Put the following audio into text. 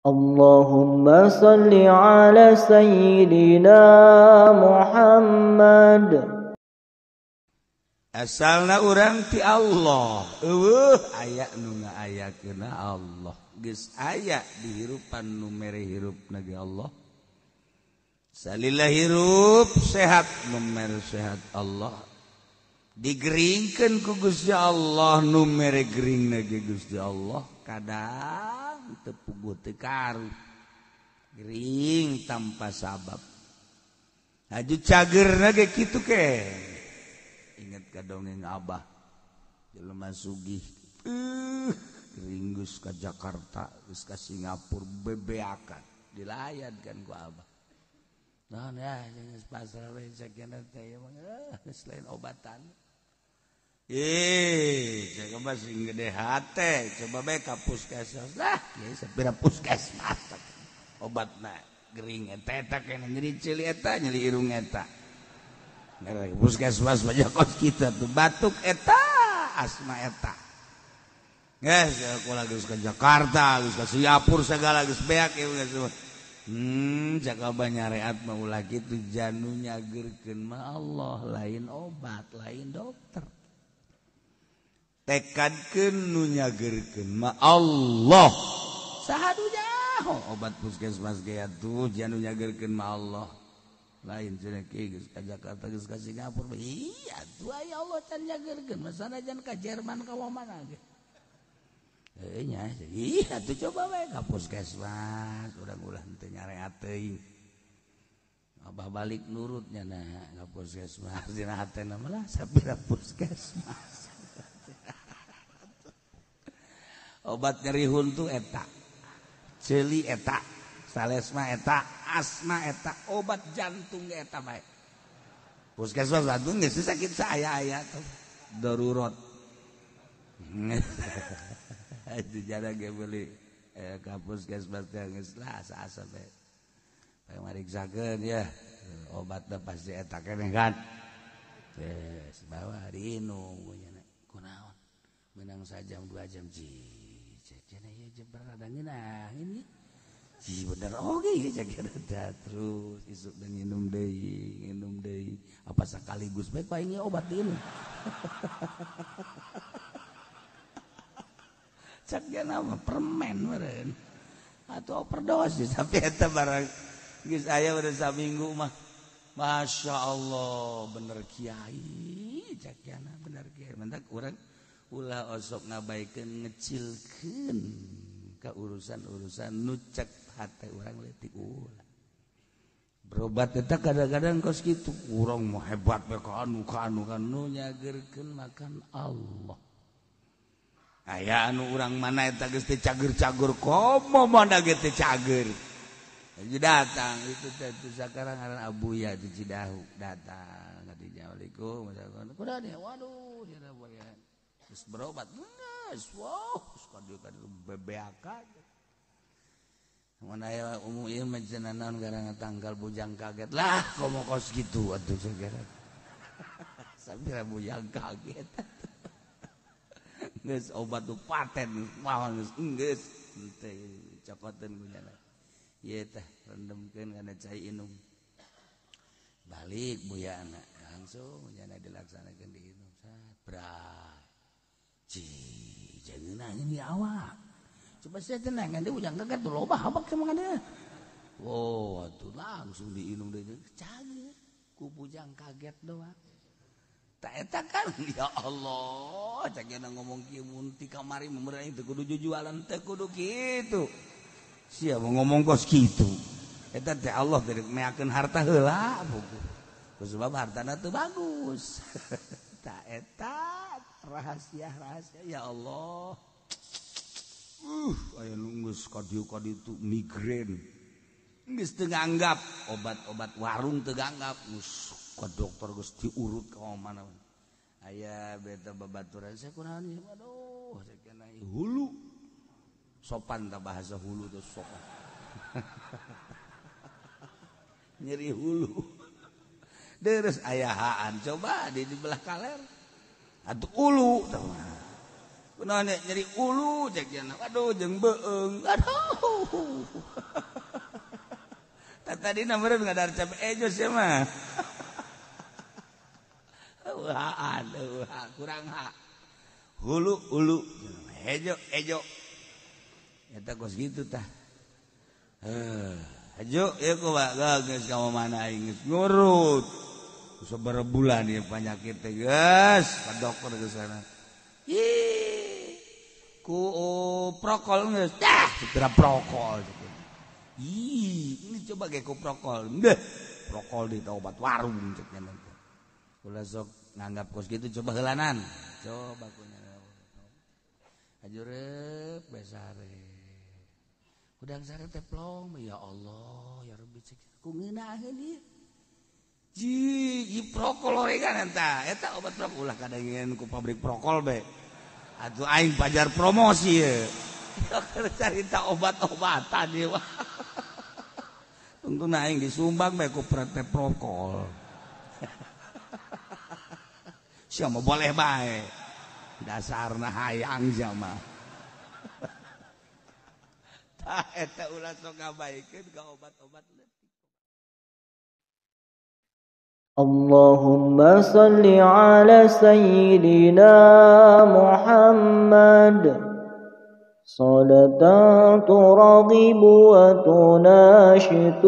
Allahumma salli ala sayyidina Muhammad. Asalna urang ti Allah. Aya nu ngaayakeuna Allah. Geus aya di hirupan nu mere hirupna ge Allah. Salila hirup sehat nu mere sehat Allah. Digeringkeun ku Gusti Allah nu mere geringna ge Gusti Allah. Kadang teu puguh teu karu. Gering tanpa sabab. Haju cagerna ge kitu ke. Ingat ka dongeng Abah jelema sugih geringgus ka Jakarta geus ka Singapura bebeakan dilayadkan ku Abah naon ya geus pasrah we sakena teh geus lain obatan coba sing gede hate coba bae ka puskesmas lah ieu sapira puskesmas obatna gering eta kene nyeri cili eta nyeri irung eta puskesmas aja kos kita tuh batuk eta asma eta guys aku lagi ke Jakarta geus ka Singapura segala geus beak ya geus jaga banyareat mau lagi tuh janu nyageurkeun mah Allah lain obat lain dokter tekadkeun nu nyageurkeun mah Allah sahadunya obat puskesmas ge atuh janu nyageurkeun mah Allah lain cenah geus ka Jakarta geus ka Singapura iya tuh aya Allah can nyageurkeun masanajan ka Jerman ka mana ge nya iya tuh coba we ka puskesmas urang-urang teu nyareat teuing Abah balik nurutnya nah ka puskesmas dina hatena mah sapira puskesmas obat nyeri huntu eta ceuli eta salesma eta asma eta obat jantung eta bae puskesmas jantung geus sakit saya tuh darurat itu jada ge beli ka puskesmas teh geus lah asa bae mariksakeun ya obatna pasti eta keneh kan geus bawa diinum kunaon menang sajam 2 jam cenah ieu jeber rada ngeunah ini bener oke jaga terus isuk dan nginum deui apa sekaligus bae paling obat ini cak nama permen meureun atau overdosis tapi eta barang geus aya udah saminggu mah Masya Allah bener kiai cak bener kiai mentak urang ulah osok ngabaikeun ngecilkeun ka urusan-urusan nu cek hate urang leutik ulah berobat eta kadang-kadang kos kitu urang mah hebat we ka anu kan nu nyageurkeun makan Allah aya anu urang mana eta geus teu cager-cager komo mana ge teu cager jadi datang itu teh sakarang ngaran Abuya di Cidahu datang Assalamualaikum kumaha dia waduh dia boya geus berobat geus wow kadieu bebeakan mun aya umum ieu mah cenah naon garana tanggal bujang kaget lah komo kos kitu atuh sagara sabira bujang kaget geus obat tu paten mawon geus teh cokoteun guyana ieu teh rendemkeun kana cai inum balik buyana langsung nyana dilaksanakeun di inum bra jangeunah ini awak coba saya tenang kan dia ujang kaget tuh loba habak sama kan dia wow atuh langsung diinum deui cager ku bujang kaget doang tak eta kan ya Allah cagena ngomong kieu mun ti kamari meureuh teu kudu jujualan teu kudu kitu sia mau ngomong kos kitu eta teh Allah teh meakeun harta heula buku sebab hartana teu bagus tak eta rahasia ya Allah aya nunggus kadieu itu migrain geus teu nganggap obat-obat warung teu nganggap geus ka dokter geus diurut ka mana aya beta babaturan saya kunaon ieu aduh sakena hulu sopan ta bahasa hulu teh sopan nyeri hulu deres ayahaan coba di belah kaler atuh ulu kunaon nyeri ulu cek cenah. Aduh jeung beueung. Aduh. Tadi namanya nggak ada cap ejo sih mah. Aduh, kurang hak. Hulu, ejo. Eta kos gitu tah. Ejo, ya kok geus ka mana aing geus ngurut. Sabaraha bulan ieu panyakit teh geus ka dokter ke sana. Ku prokol geus. Dah, segera prokol. Ini coba kayak prokol. Deh, prokol di obat warung ceknya nanti. Ulah sok nganggap kos gitu coba helanan. Coba kunya. Ajurep besare. Udang sare teh plong, ya Allah, ya Rabbi cek. Ku ngeunaheun ieu. Ji prokol oregan eta obat prokol ulah kadangeun ku pabrik prokol be. Atuh aing pajar promosi ye. Carita obat-obatan ieu. Tunggu aing disumbang bae ku PT Prokol. Sia mah boleh bae. Dasarna hayang jama. Tah eta ulah sok ngabaikeun ka obat-obat leutik. Allahumma salli ala sayyidina Muhammad صلاة ترغب وتناشط